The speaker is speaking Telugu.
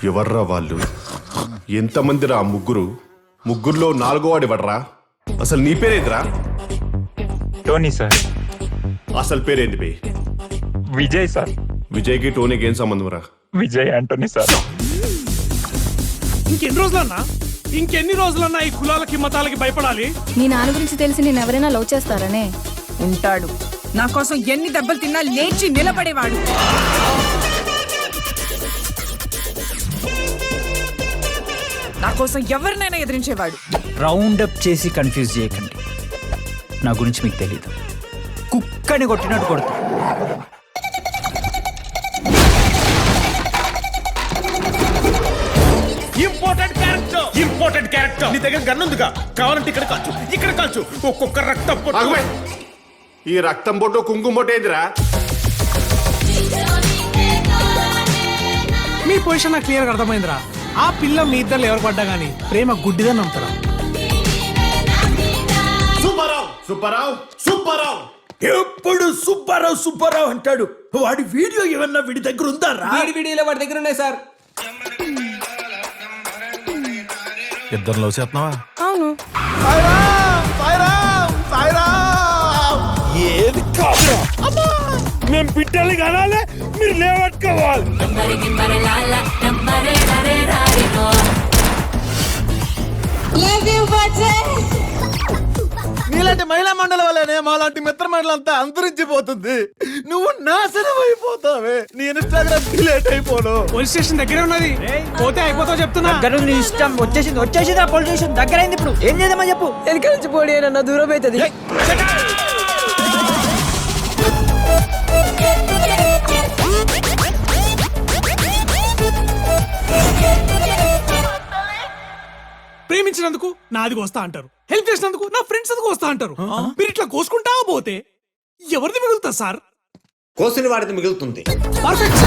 ఎవర్రా వాళ్ళు? ఎంతమందిరా ముగ్గురు? ముగ్గురులో నాలుగో వాడు ఎవడ్రా? అసలు నీ పేరేందిరా? Tony sir. అసలు పేరేంది బే? విజయ్ సార్. విజయ్కి టోనీకి ఏం సంబంధం రా? విజయ్ ఆంటోనీ సార్. ఇంకెన్ని రోజులన్నా ఈ కులాలకి మతాలకి భయపడాలి? నీ నాన్న గురించి తెలిసి నేను ఎవరైనా లవ్ చేస్తారనే ఉంటాడు. నా కోసం ఎన్ని దెబ్బలు తిన్నా లేచి నిలబడేవాడు. నా కోసం ఎవరినైనా ఎదిరించేవాడు. రౌండ్ అప్ చేసి కన్ఫ్యూజ్ చేయకండి. నా గురించి మీకు తెలీదు. కుక్కని కొట్టినట్టు కొడుతా. Important character. నీ దగ్గర గన్ ఉందిగా, కావాలంటే ఇక్కడ కాల్చు. ఒక్కొక్క రక్తం పొట్టు. ఈ రక్తం బొట్టు కుంకుమ బొట్టు ఏందిరా? మీ పొజిషన్ నాకు క్లియర్ గా అర్థమైందిరా. ఆ పిల్ల మీ ఇద్దరు ఎవరు పడ్డా గానీ ప్రేమ గుడ్డిదని నమ్ముతారా? సుబ్బారావు ఎప్పుడు సుబ్బారావు అంటాడు. వాడి వీడియో ఏమన్నా వీడి దగ్గర ఉందా? వీడియోలో వాడి దగ్గర ఉన్నాయి సార్. ఇద్దరు లవ్ చేస్తున్నావా? అవును. ఏది కాదురా, మేము బిడ్డలు కనాలి, మీరు లేవట్టుకోవాలి. నీలాంటి మహిళా మండలి వల్లనే మాలాంటి మిత్ర మండలంతా అంతరించిపోతుంది. నువ్వు నాశనం అయిపోతావే. నీ ఇన్స్టాగ్రామ్ డిలీట్ అయిపోను. పోలీస్ స్టేషన్ దగ్గరే ఉన్నది, పోతే అయిపోతావు చెప్తున్నా. దగ్గర నీ ఇష్టం. వచ్చేసింది ఆ పోలీస్ స్టేషన్ దగ్గర అయింది. ఇప్పుడు ఏం చేద్దామని చెప్పు. వెనక నుంచి పోటీ అయినా దూరం అవుతుంది. ప్రేమించినందుకు నాదికి వస్తా అంటారు, హెల్ప్ చేసినందుకు నా ఫ్రెండ్స్ అందుకు వస్తా అంటారు. మీరు ఇట్లా కోసుకుంటా పోతే ఎవరిది మిగులుతా సార్? కోసిన వాడిది మిగులుతుంది. పర్ఫెక్ట్.